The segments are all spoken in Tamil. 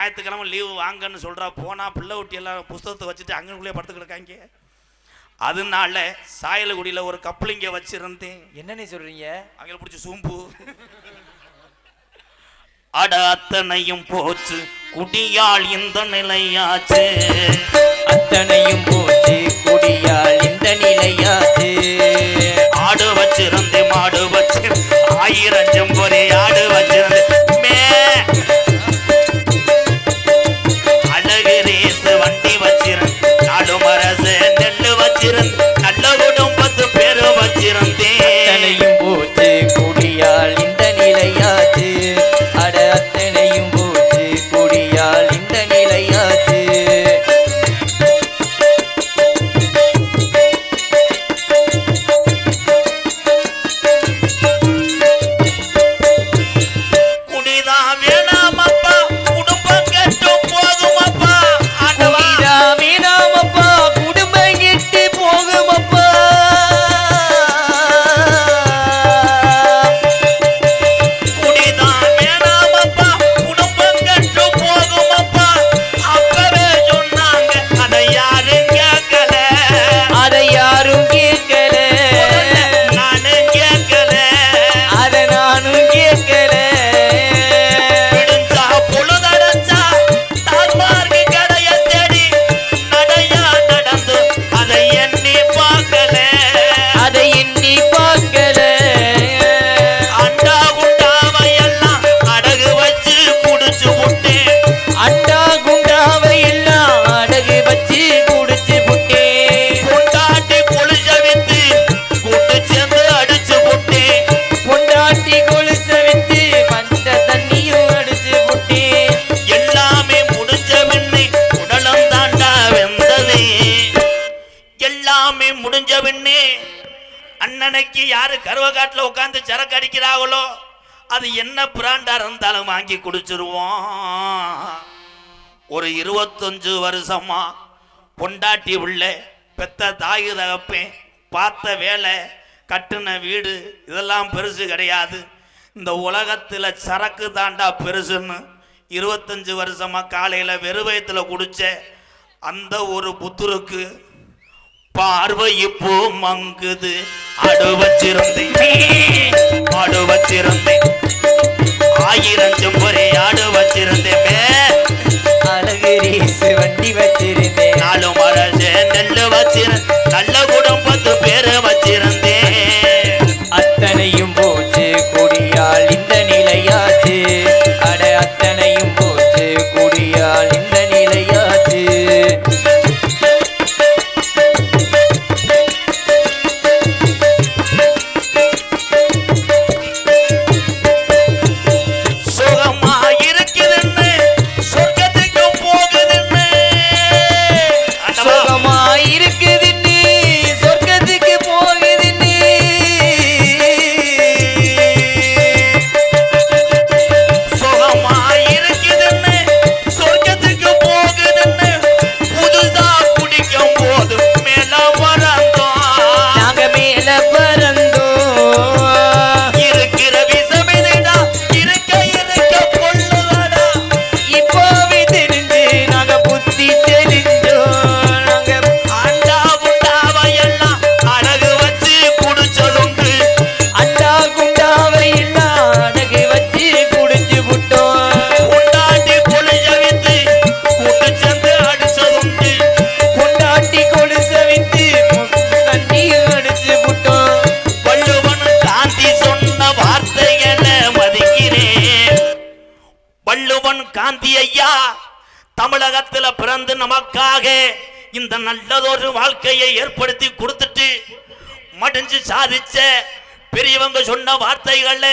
ஞாயிற்றுக்கிழமை லீவு வாங்கன்னு சொல்கிறா. போனால் பிள்ளை ஊட்டி எல்லாம் புஸ்தகத்தை வச்சுட்டு அங்கனுக்குள்ளே படுத்து கிடக்காங்க. அதனால சாயலகுடியில் ஒரு கப்பலிங்க வச்சிருந்தேன். என்னன்னு சொல்றீங்க? அங்கே பிடிச்சி சூம்பு அட அத்தனையும் போச்சு குடியால் இந்த நிலையாச்சு. அத்தனையும் போச்சு குடியால் இந்த நிலையாச்சு. ஆடு வச்சிருந்தே மாடு வச்சிருந்த 1000 செம்பொரி ஆடு வச்சிருந்தே அழகு ரேசு வண்டி வச்சிருந்த 4 மரசு நெல்லு வச்சிருந்த நல்ல குடும்பத்து பேரு வச்சிருந்தேன். அத்தனையும் போச்சு குடியால் இந்த நிலையாச்சு. அட அத்தனையும் போச்சு குடியால் இந்த நிலையாச்சு. அண்ணனைக்கு யாரு கருவகாட்டில் உட்காந்து சரக்கு அடிக்கிறாங்களோ அது என்ன பிராண்டா இருந்தாலும் வாங்கி குடிச்சிருவோம். ஒரு 25 வருஷமா பொண்டாட்டி உள்ள பெத்த தாய் தகப்பேன் பார்த்த வேலை கட்டுன வீடு இதெல்லாம் பெருசு கிடையாது. இந்த உலகத்தில் சரக்கு தாண்டா பெருசுன்னு 25 வருஷமா காலையில் வெறுவயத்தில் குடிச்ச அந்த ஒரு புத்துருக்கு பார்வை இப்போ மங்குது. ஆடு வச்சிருந்தேன் 1000 செம்பொரி ஆடு வச்சிருந்தேன். அழகு ரேசு வண்டி வச்சிருந்தேன். 4 மரசு நெல்லு வச்சிருந்தேன். நல்ல குடும்பத்து பேரு வச்சிருந்தேன். அத்தனையும் போச்சு குடியால் இந்த நிலையாச்சு. அட அத்தனையும் போச்சு குடியால் இந்த நிலையாச்சு. காந்தி ஐயா தமிழகத்தில் பிறந்து நமக்காக இந்த நல்லதொரு வாழ்க்கையை ஏற்படுத்தி கொடுத்துட்டு மடிஞ்சு சாதிச்ச பெரியவங்க சொன்ன வார்த்தைகள்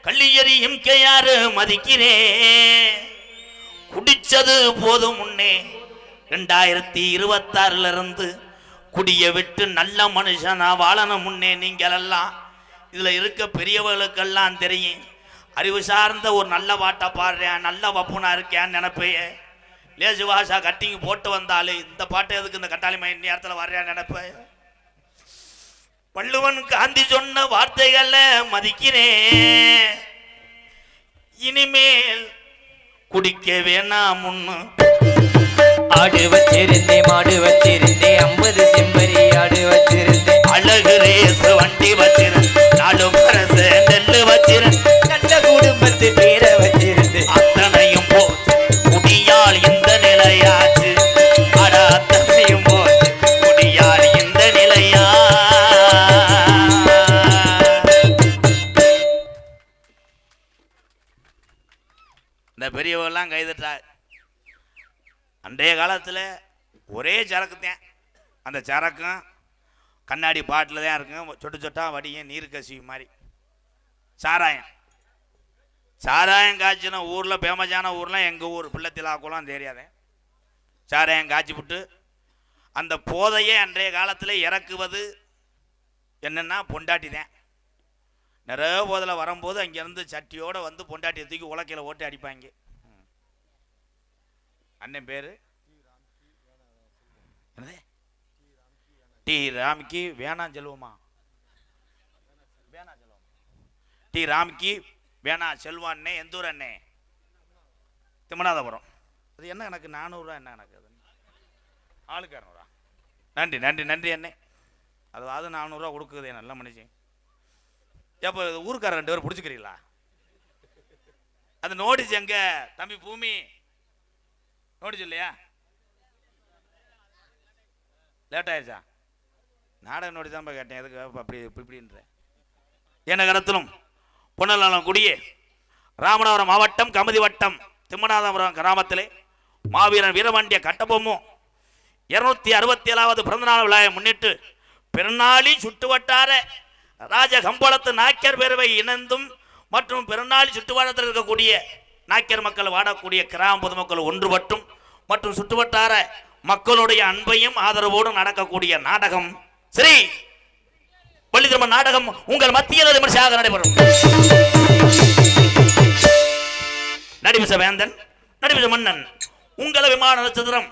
கள்ளியறி எம்கேஆர் மதிக்கிறேன். குடிச்சது போதும் முன்னே 2026 இருந்து குடிய விட்டு நல்ல மனுஷனா வாழணும் முன்னே. நீங்கள் எல்லாம் இதுல இருக்க பெரியவர்களுக்கெல்லாம் தெரியும். அறிவு சார்ந்த ஒரு நல்ல பாட்டை பாடுறேன், நல்ல வப்புனா இருக்கேன்னு நினைப்பைய. லேசு வாசா கட்டிங் போட்டு வந்தாலும் இந்த பாட்டை எதுக்கு இந்த கட்டாளி மணி நேரத்தில் வர்றேன்னு நினைப்பேன். வள்ளுவன் காந்தி சொன்ன வார்த்தைகளை மதிக்கிறேன். இனிமேல் குடிக்க வேணாம் முன்னு ஆடு வச்சிருந்தேன் மாடு வச்சிருந்தேன் 50 செம்பரி ஆடு வச்சிருந்தேன் அழகு ரேஸ் வண்டி வச்சிருந்தேன் 4 பரசு நெல்லு வச்சிருந்தேன் நல்ல குடும்பத்து பேரை வச்சிருந்தேன் அத்தனையும் போச்சு குடியால் இந்த நிலையாச்சு அட அத்தனையும் போச்சு குடியால் இந்த நிலையா இந்த பெரியவெல்லாம் கைதட்டா அன்றைய காலத்தில் ஒரே சரக்கு தான் அந்த சரக்கும் கண்ணாடி பாட்டில் தான் இருக்கும் சொட்டு சொட்டா வடியும் நீர் கசிவு மாதிரி சாராயம் சாராயம் காய்ச்சின ஊரில் ஃபேமஸான ஊரில் எங்கள் ஊர் பிள்ளைத்திலாக்குலாம் தெரியாதே சாராயம் காய்ச்சி விட்டு அந்த போதையை அன்றைய காலத்தில் இறக்குவது என்னென்னா பொண்டாட்டி தான் நிறைய போதில் வரும்போது அங்கேருந்து சட்டியோடு வந்து பொண்டாட்டியை தூக்கி உலக்கையில் ஓட்டி அடிப்பாங்க அண்ணன் பேர் என்னது டி ராமிக்கு வேணாம் செல்வமா டி ராமிக்கு வேணா செல்வான்னே எந்த ஊர் அண்ணே திம்மநாதபுரம் அது என்ன எனக்கு 400 என்ன எனக்கு அது ஆளுக்கு 200 நன்றி நன்றி நன்றி அண்ணே அதாவது 400 கொடுக்குது நல்ல மனுஷன் எப்போ ஊருக்காரர் 2 பேர் பிடிச்சிக்கிறீங்களா அது நோட்டீஸ் எங்க தம்பி பூமி நோட்டீஸ் இல்லையா லேட் ஆயிடுச்சா நாடக நோட்டீஸ் தான் கேட்டேன் எதுக்கு அப்படி இப்படின்ற என்ன கடத்திலும் பொன்னலம் குடியே ராமநாதபுரம் மாவட்டம் கமுதி வட்டம் திம்மநாதபுரம் கிராமத்திலே மாவீரன் வீரபாண்டிய கட்டபொம்மும் 267வது பிறந்தநாள் விழாவை முன்னிட்டு பெருநாளி சுற்றுவட்டார ராஜ கம்பளத்து நாக்கியர் பேரவை இணைந்தும் மற்றும் பெருநாளி சுற்றுவட்டாரத்தில் இருக்கக்கூடிய நாக்கியர் மக்கள் வாடக்கூடிய கிராம பொதுமக்கள் ஒன்றுபட்டும் மற்றும் சுற்றுவட்டார மக்களுடைய அன்பையும் ஆதரவோடும் நடக்கக்கூடிய நாடகம் ஸ்ரீ பள்ளித்திரும நாடகம் உங்கள் மத்தியில் விமர்சையாக நடைபெறும். நடிமிச வேந்தன் நடிமிச மன்னன் உங்கள் விமான நட்சத்திரம்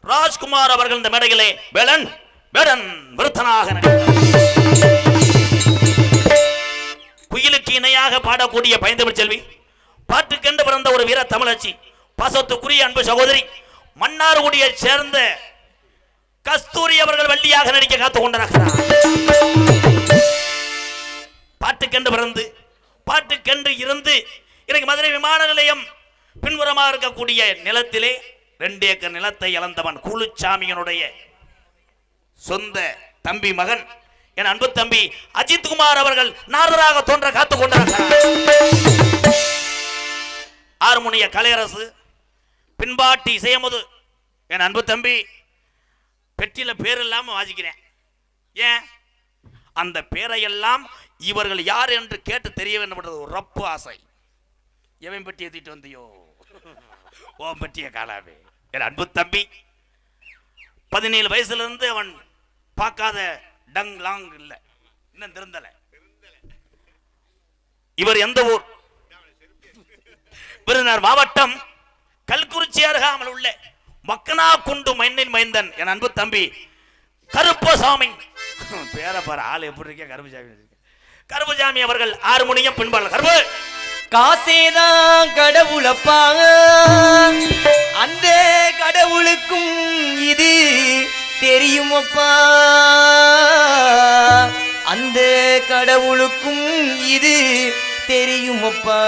ராஜ்குமார் அவர்கள் இந்த மேடையிலே வேலன் வேடன் விருத்தனாக குயிலுக்கு இணையாக பாடக்கூடிய பைந்தமிழ் செல்வி பாட்டுக்கென்று பிறந்த ஒரு வீர தமிழச்சி பாசத்துக்குரிய அன்பு சகோதரி மன்னார்குடியை சேர்ந்த கஸ்தூரி அவர்கள் வள்ளியாக நடிக்க காத்துக் கொண்டிருக்கிறார். பாட்டுக்கென்று பிறந்து பாட்டுக்கென்று இருந்து எனக்கு மதுரை விமான நிலையம் பின்புறமாக இருக்கக்கூடிய நிலத்திலே 2 ஏக்கர் நிலத்தை இழந்தவன் கூலுச்சாமியனுடைய சொந்த தம்பி மகன் என் அன்பு தம்பி அஜித்குமார் அவர்கள் நாரதராக தோன்ற காத்துக் கொண்டிருக்கிறார். ஆறுமுனிய கலையரசு பின்பாட்டி இசையமுது என் அன்பு தம்பி பெட்டியில பேர் இல்லாம வாசிக்கிறேன். ஏன் அந்த பேரையெல்லாம் இவர்கள் யார் என்று கேட்டு தெரிய வேண்டும் ஒரு ரப்பு ஆசை. எவன் பெட்டி ஏத்திட்டு வந்தியோ ஓம் பெட்டிய காலாவே என் அன்பு தம்பி 17 வயசுல இருந்து அவன் பார்க்காத டங் லாங் இல்லை இன்னும் திருந்தல. இவர் எந்த ஊர்? விருதுநகர் மாவட்டம் கல்குறிச்சி அருகாமல் உள்ள மக்கனா குண்டு மைனின் மைந்தன் என் அன்பு தம்பி கருப்பசாமி. பேரை பாரு ஆள் எப்படி இருக்க கருப்பசாமி. கருப்பசாமி அவர்கள் ஆறுமுனியம் பின்பால் கருப்பு காசேதான் கடவுளப்பா அந்த கடவுளுக்கும் இது தெரியுமப்பா அந்த கடவுளுக்கும் இது தெரியுமப்பா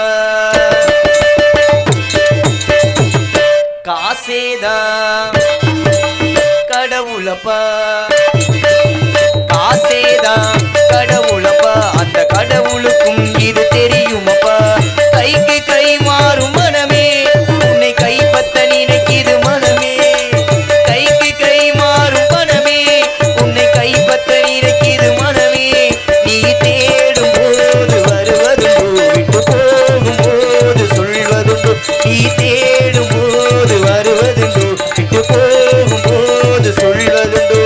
காசேதான் கடவுளப்பா காசேதான் கடவுளப்பா அந்த கடவுளுக்கும் இது தெரியுமப்பா கைக்கு கை மாறும் மனமே உன்னை கைப்பற்ற நினைக்கிது மனமே கைக்கு கை மாறும் மனமே உன்னை கைப்பற்ற நினைக்கிது மனமே நீ தேடும் போது வருவதுண்டோ விட்டு போகும் போது சொல்வதுண்டோ நீ தேடும் போது வருவதுண்டோ விட்டு போகும் போது சொல்வதுண்டோ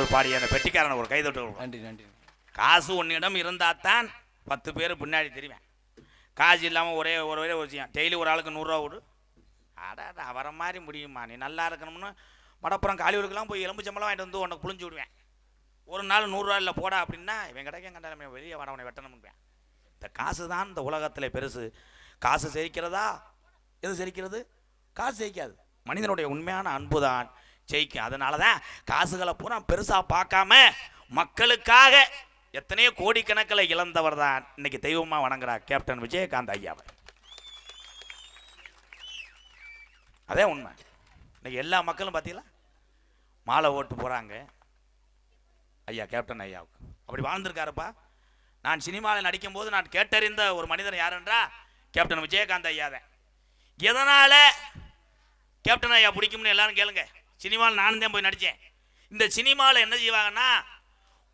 பாடல் பாடிய அந்த பெட்டிக்காரனை ஒரு கைதட்டு. நன்றி நன்றி. காசு உன்னிடம் இருந்தால் தான் 10 பேர் பின்னாடி தெரிவேன். காசு இல்லாமல் ஒரே ஒரு விஷயம், டெய்லி ஒரு ஆளுக்கு 100 ரூபா விடு. அடாடா வர மாதிரி முடியுமா? நீ நல்லா இருக்கணும்னு மடப்புறம் காலிவுடுக்கெல்லாம் போய் எலும்பு சம்பளம் வாங்கிட்டு வந்து உனக்கு புளிஞ்சு விடுவேன். ஒரு நாள் 100 ரூபா இல்லை போடா அப்படின்னா இவன் கிடைக்க கண்டாலுமே வெளியே வரவனை வெட்டணும்னுவேன். இந்த காசு தான் இந்த உலகத்தில் பெருசு. காசு ஜெயிக்கிறதா? எது ஜெயிக்கிறது? காசு ஜெயிக்காது. மனிதனுடைய உண்மையான அன்பு தான் ஜெயிக்கும். அதனால தான் காசுகளை பூரா பெருசாக பார்க்காம மக்களுக்காக எத்தனையோ கோடிக்கணக்கில் இழந்தவர் தான் இன்னைக்கு தெய்வமாக வணங்குறார் கேப்டன் விஜயகாந்த் ஐயாவை. அதே உண்மை. இன்னைக்கு எல்லா மக்களும் பார்த்தீங்களா மாலை ஓட்டு போகிறாங்க ஐயா கேப்டன் ஐயாவுக்கு. அப்படி வாழ்ந்திருக்காருப்பா. நான் சினிமாவில் நடிக்கும்போது நான் கேட்டறிந்த ஒரு மனிதன் யாருன்றா கேப்டன் விஜயகாந்த் ஐயா தான். எதனால் கேப்டன் ஐயா பிடிக்கும்னு எல்லாரும் கேளுங்க. சினிமாவில் நானும் தான் போய் நடித்தேன். இந்த சினிமாவில் என்ன செய்வாங்கன்னா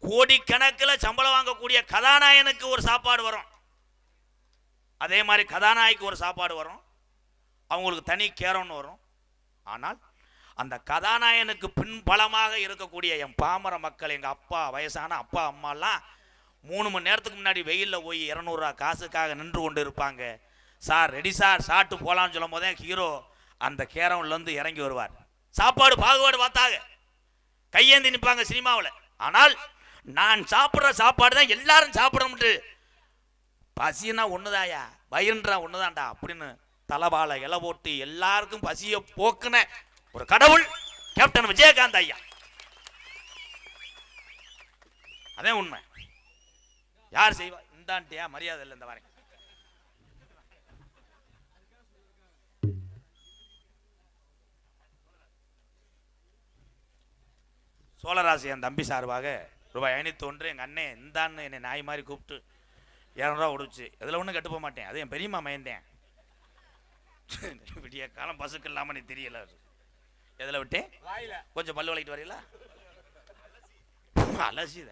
கோடிக்கணக்கில் சம்பளம் வாங்கக்கூடிய கதாநாயகனுக்கு ஒரு சாப்பாடு வரும், அதே மாதிரி கதாநாயகிக்கு ஒரு சாப்பாடு வரும், அவங்களுக்கு தனி கேரம்னு வரும். ஆனால் அந்த கதாநாயகனுக்கு பின்பலமாக இருக்கக்கூடிய என் பாமர மக்கள், எங்கள் அப்பா வயசான அப்பா அம்மாலாம் 3 மணி நேரத்துக்கு முன்னாடி வெயிலில் போய் 200 ரூபா காசுக்காக நின்று கொண்டு இருப்பாங்க. சார் ரெடி சார் சாப்பிட்டு போகலான்னு சொல்லும் போதே ஹீரோ அந்த கேரம்லேருந்து இறங்கி வருவார். சாப்பாடு பாகுபாடு பார்த்தாங்க, கையேந்தி நிற்பாங்க சினிமாவில். ஆனால் நான் சாப்பிட்ற சாப்பாடு தான் எல்லாரும் சாப்பிடணும்ட்டு, பசின்னா ஒண்ணுதாயா வயிறுன்றா ஒண்ணுதான்டா அப்படின்னு தலைவாழ இலை போட்டு எல்லாருக்கும் பசியை போக்குன ஒரு கடவுள் கேப்டன் விஜயகாந்த் ஐயா. அதே உண்மை. யார் செய்வா? இந்தாண்டியா மரியாதை இல்லை இந்த வாரம். சோழராசி என் தம்பி சார்பாக ரூபாய் 501 எங்கள் அண்ணன் இந்தான்னு என்னை நாய் மாதிரி கூப்பிட்டு 200 ரூபா விடுச்சு. எதில் ஒன்றும் கட்டு போக மாட்டேன். அது என் பெரியம்மா மயந்தேன். விடிய காலம் பசுக்கு இல்லாமல் நீ தெரியல. எதில் விட்டேன்? கொஞ்சம் பல்லு வளைக்கிட்டு வரீங்களா? அலசி